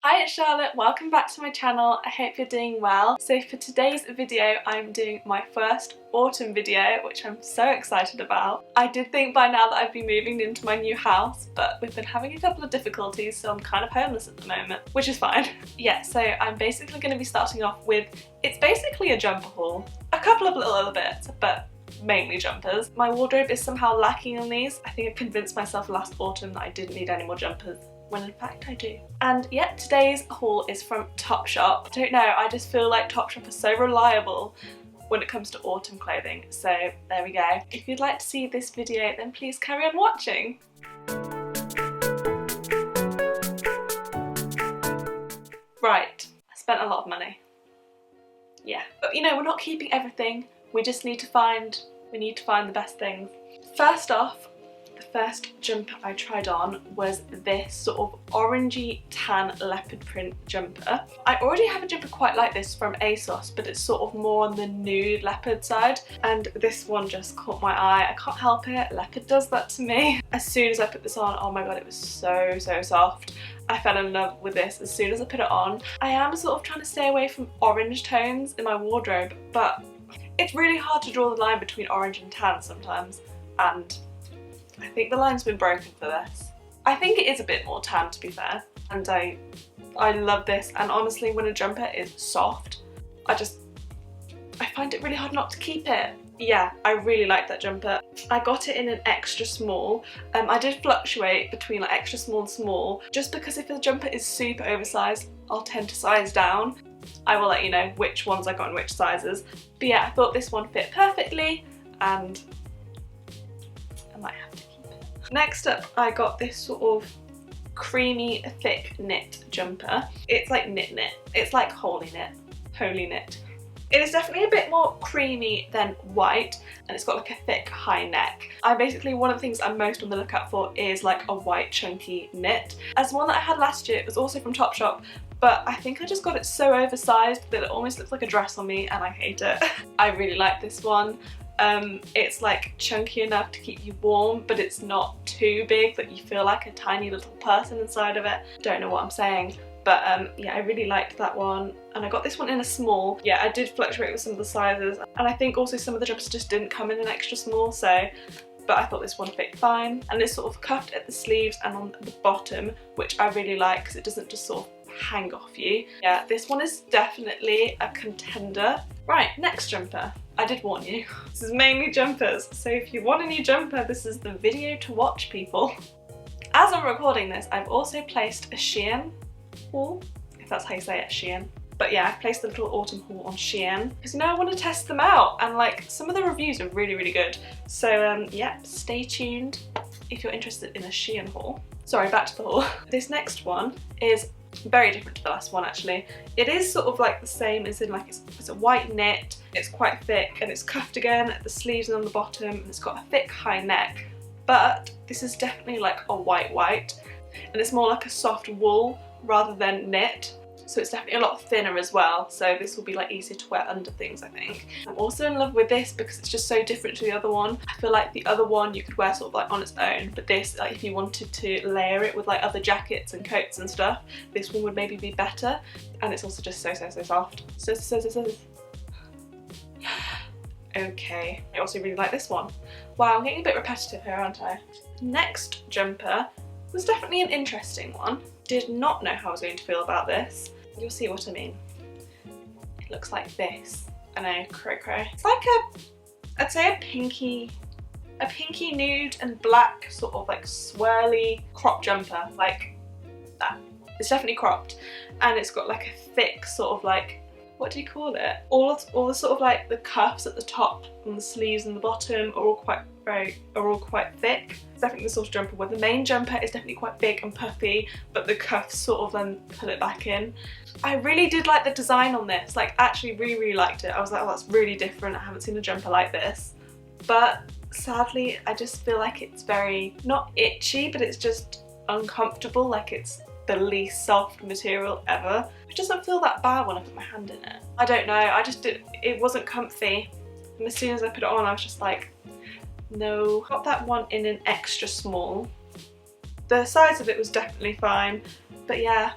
Hi, it's Charlotte. Welcome back to my channel. I hope you're doing well. So for today's video, I'm doing my first autumn video, which I'm so excited about. I did think by now that I'd be moving into my new house, but we've been having a couple of difficulties, so I'm kind of homeless at the moment, which is fine. Yeah, so I'm basically going to be starting off with, it's basically a jumper haul. A couple of little other bits, but mainly jumpers. My wardrobe is somehow lacking on these. I think I convinced myself last autumn that I didn't need any more jumpers, when in fact I do. And yeah, today's haul is from Topshop. I don't know, I just feel like Topshop is so reliable when it comes to autumn clothing, so there we go. If you'd like to see this video, then please carry on watching. Right, I spent a lot of money. Yeah, but you know, we're not keeping everything, we just need to find, the best things. First off, the first jumper I tried on was this sort of orangey tan leopard print jumper. I already have a jumper quite like this from ASOS, but it's sort of more on the nude leopard side, and this one just caught my eye. I can't help it, leopard does that to me. As soon as I put this on, oh my god, it was so soft. I fell in love with this as soon as I put it on. I am sort of trying to stay away from orange tones in my wardrobe, but it's really hard to draw the line between orange and tan sometimes, and I think the line's been broken for this. I think it is a bit more tan, to be fair, and I love this, and honestly when a jumper is soft, I find it really hard not to keep it. Yeah, I really like that jumper. I got it in an extra small. I did fluctuate between like extra small and small, just because if a jumper is super oversized, I'll tend to size down. I will let you know which ones I got in which sizes. But yeah, I thought this one fit perfectly, and I might have to keep it. Next up, I got this sort of creamy, thick knit jumper. It's like knit. It's like holy knit. It is definitely a bit more creamy than white, and it's got like a thick high neck. One of the things I'm most on the lookout for is like a white chunky knit. As the one that I had last year, it was also from Topshop, but I think I just got it so oversized that it almost looks like a dress on me, and I hate it. I really like this one. It's like chunky enough to keep you warm, but it's not too big that you feel like a tiny little person inside of it. Don't know what I'm saying. But yeah, I really liked that one, and I got this one in a small. Yeah, I did fluctuate with some of the sizes, and I think also some of the jumpers just didn't come in an extra small, but I thought this one fit fine. And it's sort of cuffed at the sleeves and on the bottom, which I really like because it doesn't just sort of hang off you. Yeah, this one is definitely a contender. Right, next jumper. I did warn you, this is mainly jumpers, so if you want a new jumper, this is the video to watch, people. As I'm recording this, I've also placed a Shein haul, if that's how you say it, Shein. But yeah, I've placed the little autumn haul on Shein because, you know, I want to test them out, and like some of the reviews are really good. So yeah, stay tuned if you're interested in a Shein haul. Sorry, back to the haul. This next one is very different to the last one actually. It is sort of like the same, as in like it's a white knit, it's quite thick, and it's cuffed again at the sleeves and on the bottom, and it's got a thick high neck. But this is definitely like a white, and it's more like a soft wool rather than knit, so it's definitely a lot thinner as well, so this will be like easier to wear under things, I think. I'm also in love with this because it's just so different to the other one. I feel like the other one you could wear sort of like on its own, but this, like if you wanted to layer it with like other jackets and coats and stuff, this one would maybe be better. And it's also just so soft. Okay, I also really like this one. Wow, I'm getting a bit repetitive here, aren't I? Next jumper was definitely an interesting one. Did not know how I was going to feel about this. You'll see what I mean. It looks like this. I know, cray. It's like I'd say a pinky nude and black sort of like swirly crop jumper, like that. It's definitely cropped, and it's got like a thick sort of like, what do you call it? All the sort of like the cuffs at the top and the sleeves and the bottom are all quite thick. It's definitely the sort of jumper where the main jumper is definitely quite big and puffy, but the cuffs sort of then pull it back in. I really did like the design on this, like actually really liked it. I was like, oh, that's really different, I haven't seen a jumper like this. But sadly, I just feel like it's very, not itchy, but it's just uncomfortable, like it's the least soft material ever. It doesn't feel that bad when I put my hand in it. I don't know, it wasn't comfy. And as soon as I put it on, I was just like, no. Got that one in an extra small. The size of it was definitely fine, but yeah,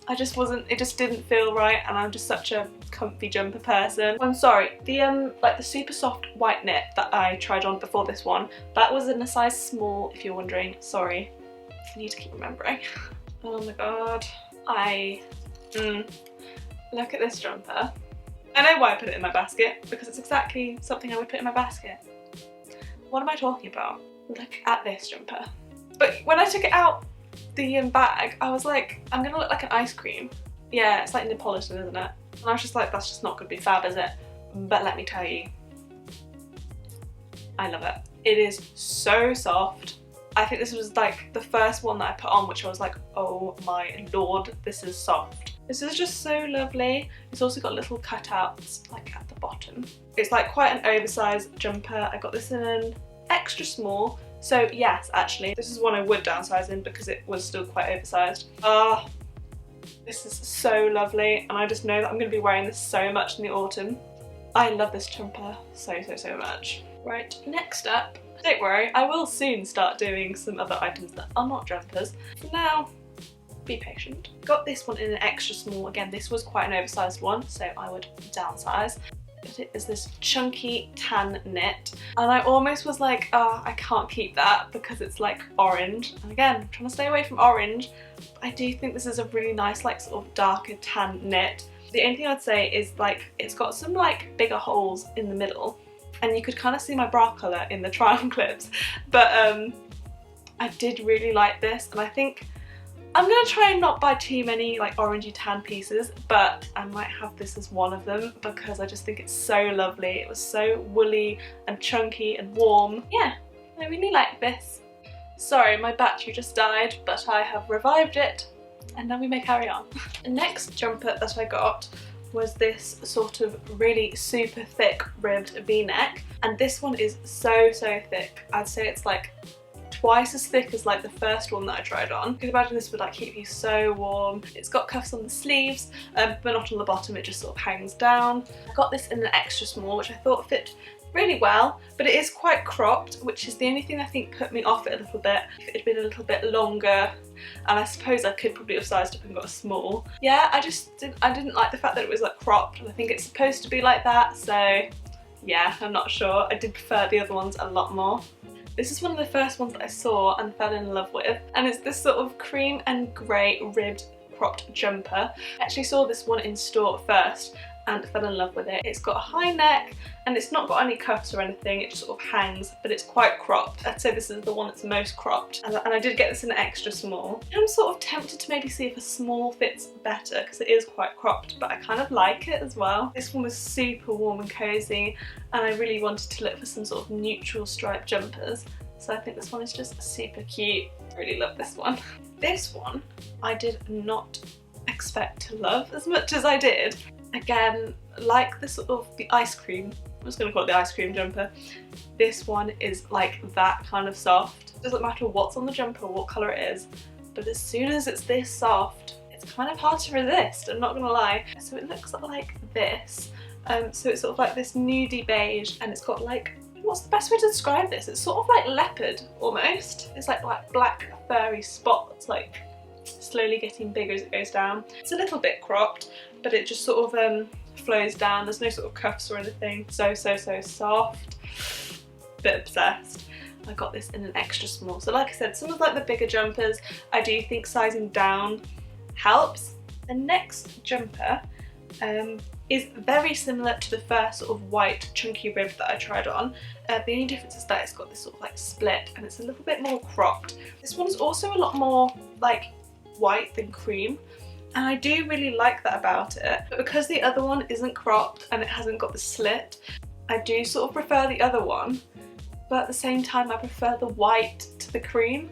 I just wasn't, it just didn't feel right, and I'm just such a comfy jumper person. I'm sorry, the like the super soft white knit that I tried on before this one, that was in a size small, if you're wondering. Sorry, I need to keep remembering. Oh my god. Look at this jumper. I know why I put it in my basket, because it's exactly something I would put in my basket. What am I talking about? Look at this jumper. But when I took it out the bag, I was like, I'm gonna look like an ice cream. Yeah, it's like Neapolitan, isn't it? And I was just like, that's just not gonna be fab, is it? But let me tell you, I love it. It is so soft. I think this was like the first one that I put on, which I was like, oh my lord, this is soft. This is just so lovely. It's also got little cutouts like at the bottom. It's like quite an oversized jumper. I got this in an extra small. So yes, actually, this is one I would downsize in because it was still quite oversized. This is so lovely, and I just know that I'm going to be wearing this so much in the autumn. I love this jumper so much. Right, next up, don't worry, I will soon start doing some other items that are not jumpers. For now, be patient. Got this one in an extra small. Again, this was quite an oversized one, so I would downsize. But it is this chunky tan knit, and I almost was like, oh, I can't keep that because it's like orange. And again, I'm trying to stay away from orange, but I do think this is a really nice like sort of darker tan knit. The only thing I'd say is like it's got some like bigger holes in the middle, and you could kind of see my bra colour in the try-on clips, but I did really like this, and I think I'm going to try and not buy too many like orangey tan pieces, but I might have this as one of them because I just think it's so lovely. It was so woolly and chunky and warm. Yeah, I really like this. Sorry, my battery just died, but I have revived it, and now we may carry on. The next jumper that I got was this sort of really super thick ribbed V-neck, and this one is so thick. I'd say it's like twice as thick as like the first one that I tried on. You can imagine this would like keep you so warm. It's got cuffs on the sleeves, but not on the bottom, it just sort of hangs down. I got this in an extra small, which I thought fit really well, but it is quite cropped, which is the only thing I think put me off it a little bit. If it had been a little bit longer, and I suppose I could probably have sized up and got a small. Yeah, I didn't like the fact that it was like cropped, and I think it's supposed to be like that, so yeah, I'm not sure. I did prefer the other ones a lot more. This is one of the first ones that I saw and fell in love with, and it's this sort of cream and grey ribbed cropped jumper. I actually saw this one in store first and fell in love with it. It's got a high neck and it's not got any cuffs or anything, it just sort of hangs, but it's quite cropped. I'd say this is the one that's most cropped, and I did get this in an extra small. I'm sort of tempted to maybe see if a small fits better because it is quite cropped, but I kind of like it as well. This one was super warm and cozy, and I really wanted to look for some sort of neutral striped jumpers, so I think this one is just super cute. I really love this one. This one I did not expect to love as much as I did. Again, like the sort of the ice cream, I'm just going to call it the ice cream jumper, this one is like that kind of soft. It doesn't matter what's on the jumper or what colour it is, but as soon as it's this soft, it's kind of hard to resist, I'm not going to lie. So it looks like this, so it's sort of like this nudie beige, and it's got like, what's the best way to describe this? It's sort of like leopard almost. It's like black furry spots, like slowly getting bigger as it goes down. It's a little bit cropped, but it just sort of flows down. There's no sort of cuffs or anything. So soft. Bit obsessed. I got this in an extra small. So like I said, some of like the bigger jumpers, I do think sizing down helps. The next jumper is very similar to the first sort of white chunky rib that I tried on. The only difference is that it's got this sort of like split and it's a little bit more cropped. This one's also a lot more like white than cream, and I do really like that about it, but because the other one isn't cropped and it hasn't got the slit, I do sort of prefer the other one, but at the same time I prefer the white to the cream,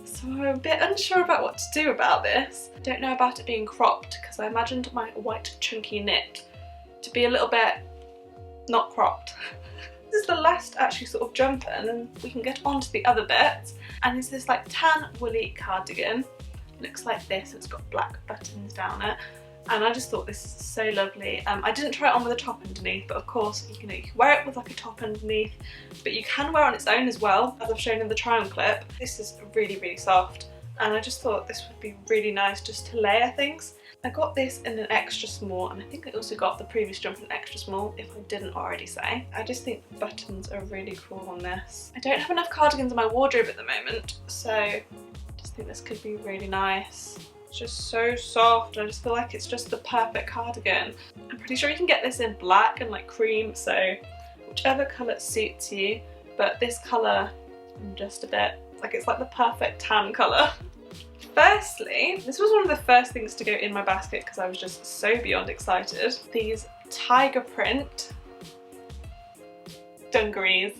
so I'm a bit unsure about what to do about this. I don't know about it being cropped because I imagined my white chunky knit to be a little bit not cropped. This is the last actually sort of jumper, and then we can get on to the other bits, and it's this like tan woolly cardigan. Looks like this, it's got black buttons down it, and I just thought this is so lovely. I didn't try it on with a top underneath, but of course you can wear it with like a top underneath, but you can wear it on its own as well, as I've shown in the try on clip. This is really soft, and I just thought this would be really nice just to layer things. I got this in an extra small, and I think I also got the previous jumper in an extra small, if I didn't already say. I just think the buttons are really cool on this. I don't have enough cardigans in my wardrobe at the moment, so I just think this could be really nice. It's just so soft. I just feel like it's just the perfect cardigan. I'm pretty sure you can get this in black and like cream, so whichever colour suits you, but this colour I'm just a bit like, it's like the perfect tan colour. Firstly, this was one of the first things to go in my basket because I was just so beyond excited. These tiger print dungarees.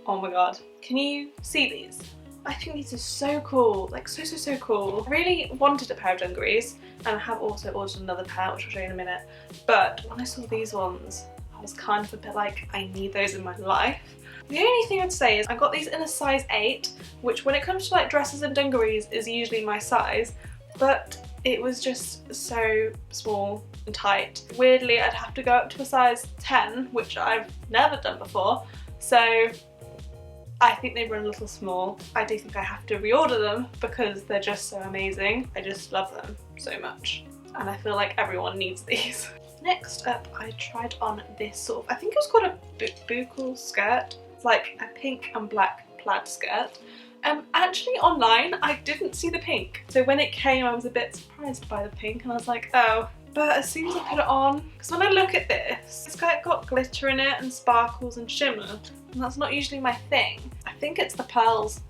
Oh my god. Can you see these? I think these are so cool, like so cool. I really wanted a pair of dungarees, and I have also ordered another pair, which I'll show you in a minute. But when I saw these ones, I was kind of a bit like, I need those in my life. The only thing I'd say is I got these in a size 8, which when it comes to like dresses and dungarees is usually my size, but it was just so small and tight. Weirdly, I'd have to go up to a size 10, which I've never done before, so I think they run a little small. I do think I have to reorder them because they're just so amazing. I just love them so much, and I feel like everyone needs these. Next up, I tried on this sort of, I think it was called a Poodle Skirt. It's like a pink and black plaid skirt. Actually online I didn't see the pink, so when it came I was a bit surprised by the pink, and I was like, oh. But as soon as I put it on, because when I look at this, it's got glitter in it and sparkles and shimmer, and that's not usually my thing. I think it's the pearls.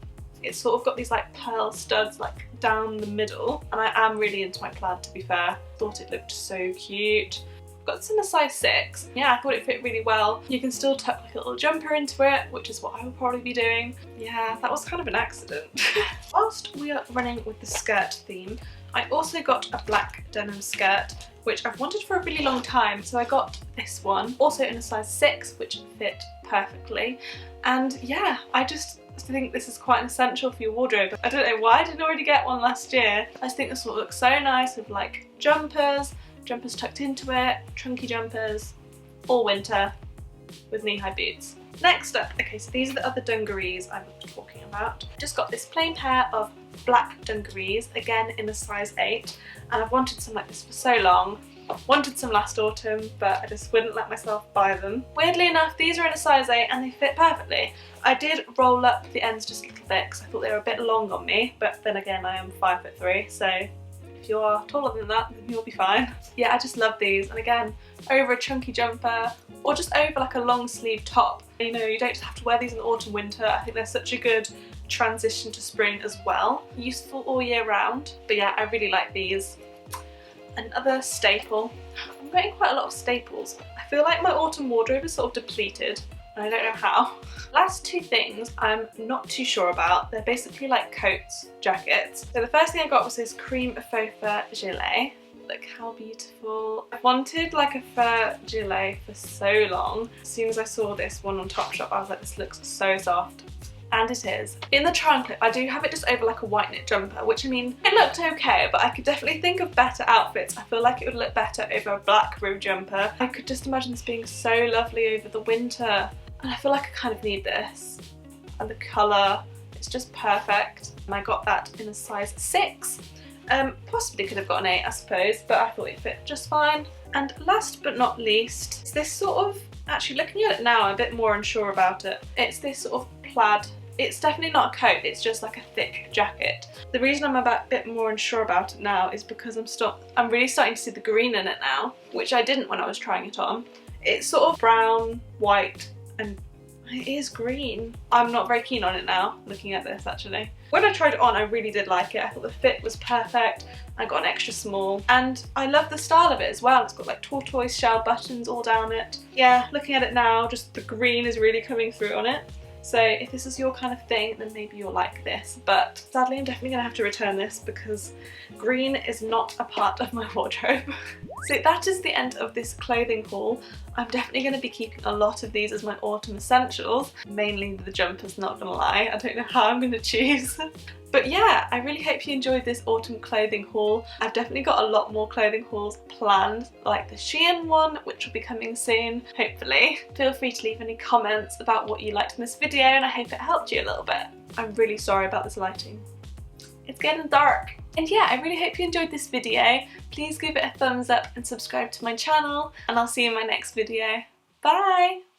It's sort of got these like pearl studs like down the middle, and I am really into my plaid, to be fair. Thought it looked so cute. Got this in a size 6. Yeah, I thought it fit really well. You can still tuck like a little jumper into it, which is what I will probably be doing. Yeah, that was kind of an accident. Whilst we are running with the skirt theme, I also got a black denim skirt, which I've wanted for a really long time, so I got this one, also in a size 6, which fit perfectly. And yeah, I just think this is quite an essential for your wardrobe. I don't know why I didn't already get one last year. I just think this will look so nice with like jumpers tucked into it, chunky jumpers, all winter with knee-high boots. Next up, okay, so these are the other dungarees I was talking about. Just got this plain pair of black dungarees, again in a size 8, and I've wanted some like this for so long. Wanted some last autumn, but I just wouldn't let myself buy them. Weirdly enough, these are in a size 8 and they fit perfectly. I did roll up the ends just a little bit because I thought they were a bit long on me, but then again I am 5'3", so if you are taller than that, then you'll be fine. Yeah, I just love these, and again, over a chunky jumper or just over like a long sleeve top. You know, you don't just have to wear these in the autumn, winter. I think they're such a good transition to spring as well. Useful all year round. But yeah, I really like these. Another staple. I'm getting quite a lot of staples. I feel like my autumn wardrobe is sort of depleted, and I don't know how. Last two things I'm not too sure about. They're basically like coats, jackets. So the first thing I got was this cream faux fur gilet. Look how beautiful. I wanted like a fur gilet for so long. As soon as I saw this one on Topshop, I was like, this looks so soft. And it is. In the try on clip, I do have it just over like a white knit jumper, which I mean, it looked okay, but I could definitely think of better outfits. I feel like it would look better over a black rib jumper. I could just imagine this being so lovely over the winter. And I feel like I kind of need this. And the colour, it's just perfect. And I got that in a size 6. Possibly could have got an 8, I suppose, but I thought it fit just fine. And last but not least, it's this sort of, actually looking at it now, I'm a bit more unsure about it. It's this sort of plaid. It's definitely not a coat, it's just like a thick jacket. The reason I'm a bit more unsure about it now is because I'm really starting to see the green in it now, which I didn't when I was trying it on. It's sort of brown, white, and it is green. I'm not very keen on it now, looking at this actually. When I tried it on, I really did like it. I thought the fit was perfect. I got an extra small, and I love the style of it as well. It's got like tortoise shell buttons all down it. Yeah, looking at it now, just the green is really coming through on it. So if this is your kind of thing, then maybe you'll like this, but sadly I'm definitely gonna have to return this because green is not a part of my wardrobe. So that is the end of this clothing haul. I'm definitely going to be keeping a lot of these as my autumn essentials, mainly the jumpers, not gonna lie. I don't know how I'm going to choose. But yeah, I really hope you enjoyed this autumn clothing haul. I've definitely got a lot more clothing hauls planned, like the Shein one, which will be coming soon, hopefully. Feel free to leave any comments about what you liked in this video, and I hope it helped you a little bit. I'm really sorry about this lighting. It's getting dark. And yeah, I really hope you enjoyed this video. Please give it a thumbs up and subscribe to my channel, and I'll see you in my next video. Bye!